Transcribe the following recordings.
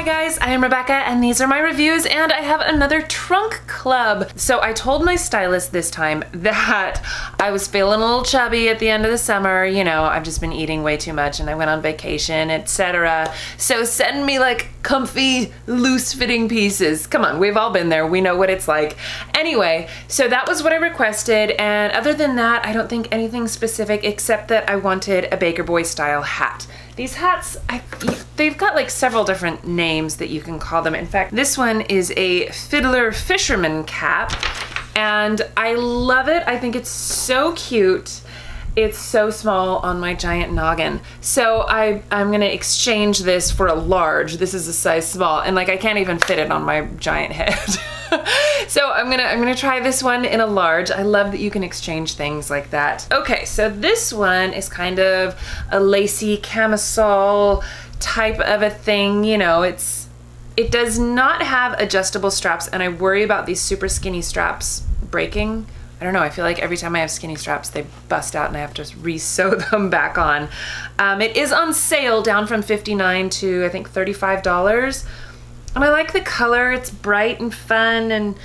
guys, I am Rebecca and these are my reviews and I have another trunk club. So I told my stylist this time that I was feeling a little chubby at the end of the summer. You know, I've just been eating way too much and I went on vacation, etc. So send me like comfy, loose fitting pieces. Come on, we've all been there. We know what it's like. Anyway, so that was what I requested, and other than that, I don't think anything specific except that I wanted a Baker Boy style hat. These hats, they've got like several different names that you can call them. In fact, this one is a Fiddler Fisherman cap, and I love it. I think it's so cute. It's so small on my giant noggin. So I'm gonna exchange this for a large. This is a size small, and like I can't even fit it on my giant head. So I'm gonna try this one in a large. I love that you can exchange things like that. Okay, so this one is kind of a lacy camisole type of a thing. You know, it does not have adjustable straps, and I worry about these super skinny straps breaking. I don't know, I feel like every time I have skinny straps, they bust out and I have to re-sew them back on. It is on sale, down from $59 to I think $35. And I like the color. It's bright and fun, and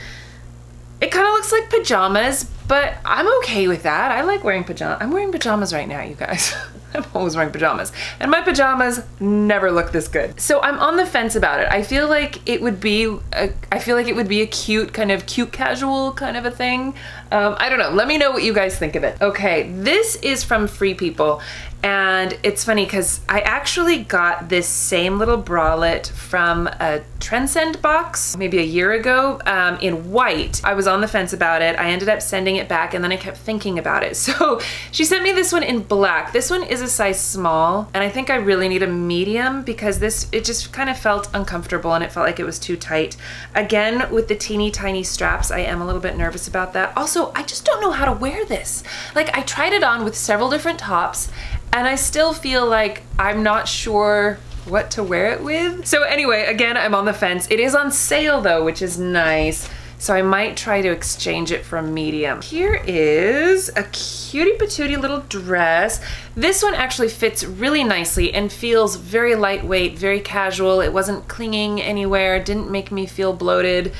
it kind of looks like pajamas, but I'm okay with that. I like wearing pajamas. I'm wearing pajamas right now, you guys. I'm always wearing pajamas, and my pajamas never look this good. So I'm on the fence about it. I feel like it would be a cute, kind of cute casual kind of a thing. I don't know. Let me know what you guys think of it. Okay, this is from Free People, and it's funny because I actually got this same little bralette from a Transcend box maybe a year ago in white. I was on the fence about it. I ended up sending it back, and then I kept thinking about it. So she sent me this one in black. This one is a size small, and I think I really need a medium because it just kind of felt uncomfortable and it felt like it was too tight. Again, with the teeny tiny straps, I am a little bit nervous about that. Also, I just don't know how to wear this. Like, I tried it on with several different tops, and I still feel like I'm not sure what to wear it with. So anyway, again, I'm on the fence. It is on sale though, which is nice. So I might try to exchange it for a medium. Here is a cutie patootie little dress. This one actually fits really nicely and feels very lightweight, very casual. It wasn't clinging anywhere, didn't make me feel bloated.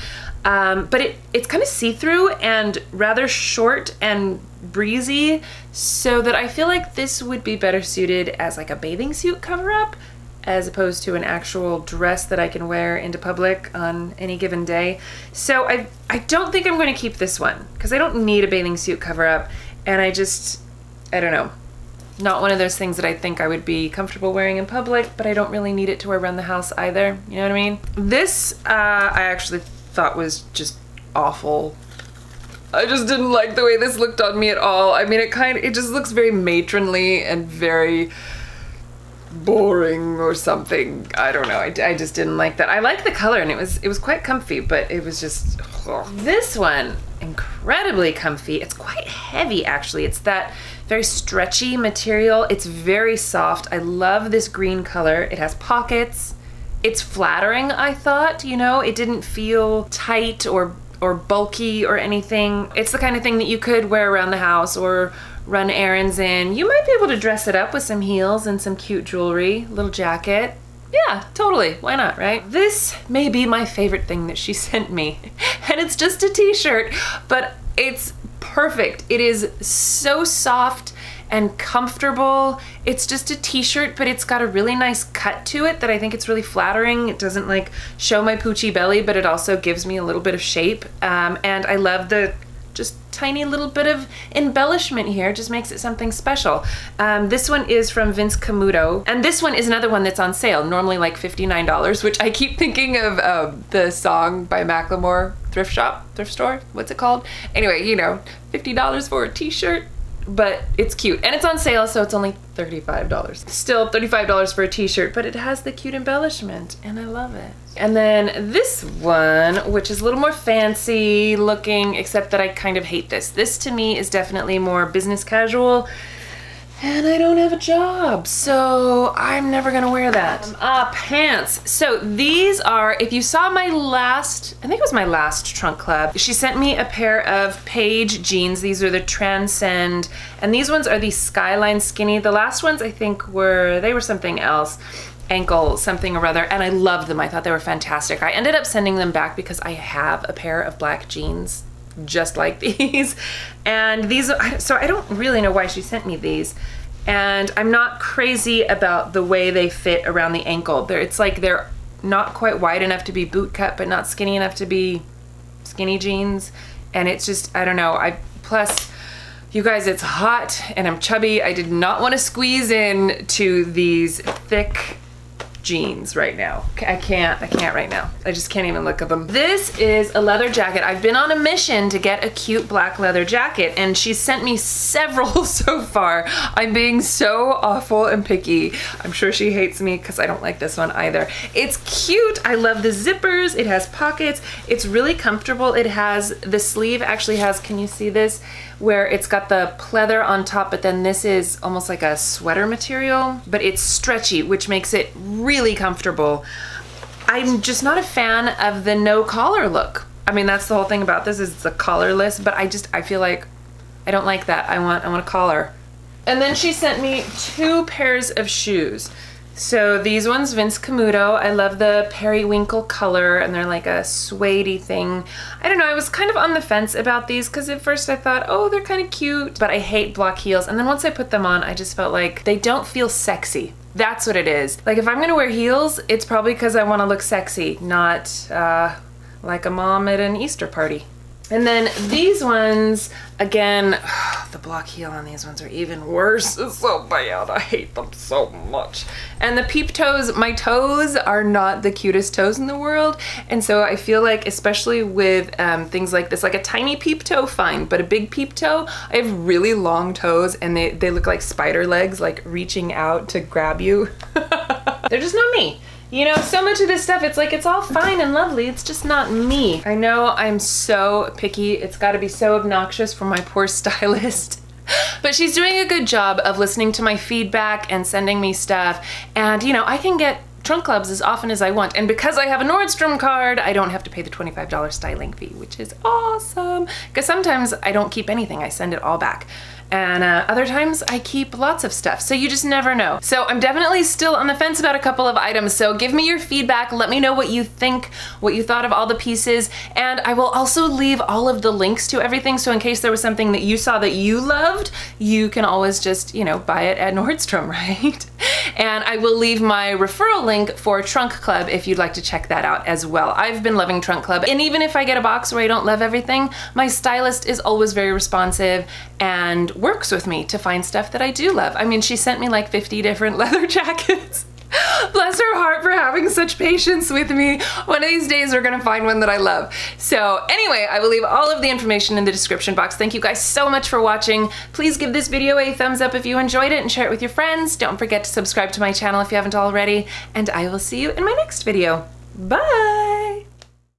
But it's kind of see-through and rather short and breezy, so that I feel like this would be better suited as like a bathing suit cover-up as opposed to an actual dress that I can wear into public on any given day. So I don't think I'm going to keep this one because I don't need a bathing suit cover-up, and I don't know. Not one of those things that I think I would be comfortable wearing in public, but I don't really need it to wear around the house either. You know what I mean? This I actually thought was just awful. I just didn't like the way this looked on me at all. I mean, it just looks very matronly and very boring or something. I don't know. I just didn't like that. I like the color, and it was quite comfy, but it was just This one, incredibly comfy. It's quite heavy actually. It's that very stretchy material. It's very soft. I love this green color. It has pockets. It's flattering, I thought, you know. It didn't feel tight or bulky or anything. It's the kind of thing that you could wear around the house or run errands in. You might be able to dress it up with some heels and some cute jewelry, little jacket. Yeah, totally. Why not, right? This may be my favorite thing that she sent me. And it's just a t-shirt, but it's perfect. It is so soft and comfortable. It's just a t-shirt, but it's got a really nice cut to it that I think it's really flattering. It doesn't like show my poochy belly, but it also gives me a little bit of shape. And I love the just tiny little bit of embellishment here. It just makes it something special. This one is from Vince Camuto, and this one is another one that's on sale, normally like $59, which I keep thinking of the song by Macklemore, Thrift Store, what's it called? Anyway, you know, $50 for a t-shirt, but it's cute. And it's on sale, so it's only $35. Still $35 for a t-shirt, but it has the cute embellishment, and I love it. And then this one, which is a little more fancy looking, except that I kind of hate this. This to me is definitely more business casual, and I don't have a job, so I'm never gonna wear that. Pants. So these are, if you saw my last, I think it was my last trunk club, she sent me a pair of PAIGE jeans. These are the Transcend, and these ones are the Skyline skinny. The last ones I think they were something else. ankle something or other, and I loved them. I thought they were fantastic. I ended up sending them back because I have a pair of black jeans just like these, and these, so I don't really know why she sent me these, and I'm not crazy about the way they fit around the ankle. It's like they're not quite wide enough to be boot cut, but not skinny enough to be skinny jeans, and it's just, I don't know. Plus, you guys, it's hot and I'm chubby. I did not want to squeeze in to these thick jeans right now. I can't right now. I just can't even look at them. This is a leather jacket. I've been on a mission to get a cute black leather jacket, and she sent me several so far. I'm being so awful and picky. I'm sure she hates me because I don't like this one either. It's cute. I love the zippers. It has pockets. It's really comfortable. It has, the sleeve actually has, can you see this? Where it's got the pleather on top, but then this is almost like a sweater material, but it's stretchy, which makes it really comfortable. I'm just not a fan of the no collar look. I mean, that's the whole thing about this, is it's a collarless, but I feel like I don't like that. I want a collar. And then she sent me 2 pairs of shoes. So these ones, Vince Camuto. I love the periwinkle color, and they're like a suede-y thing. I don't know, I was kind of on the fence about these because at first I thought, oh, they're kind of cute, but I hate block heels. And then once I put them on, I just felt like they don't feel sexy. That's what it is. Like, if I'm gonna wear heels, it's probably because I want to look sexy, not like a mom at an Easter party. And then these ones, again, the block heel on these ones are even worse. It's so bad. I hate them so much. And the peep toes, my toes are not the cutest toes in the world. And so I feel like, especially with things like this, like a tiny peep toe, fine, but a big peep toe, I have really long toes and they look like spider legs, like reaching out to grab you. They're just not me. You know, so much of this stuff, it's like, it's all fine and lovely, it's just not me. I know I'm so picky, it's gotta be so obnoxious for my poor stylist. But she's doing a good job of listening to my feedback and sending me stuff. And you know, I can get trunk clubs as often as I want. And because I have a Nordstrom card, I don't have to pay the $25 styling fee, which is awesome. Because sometimes I don't keep anything, I send it all back. And other times I keep lots of stuff, so you just never know. So I'm definitely still on the fence about a couple of items, so give me your feedback, let me know what you think, what you thought of all the pieces, and I will also leave all of the links to everything, so in case there was something that you saw that you loved, you can always just, you know, buy it at Nordstrom, right? And I will leave my referral link for Trunk Club if you'd like to check that out as well. I've been loving Trunk Club, and even if I get a box where I don't love everything, my stylist is always very responsive and works with me to find stuff that I do love. I mean, she sent me like 50 different leather jackets. Bless her heart for having such patience with me. One of these days we're gonna find one that I love. So anyway, I will leave all of the information in the description box. Thank you guys so much for watching. Please give this video a thumbs up if you enjoyed it and share it with your friends. Don't forget to subscribe to my channel if you haven't already, and I will see you in my next video. Bye!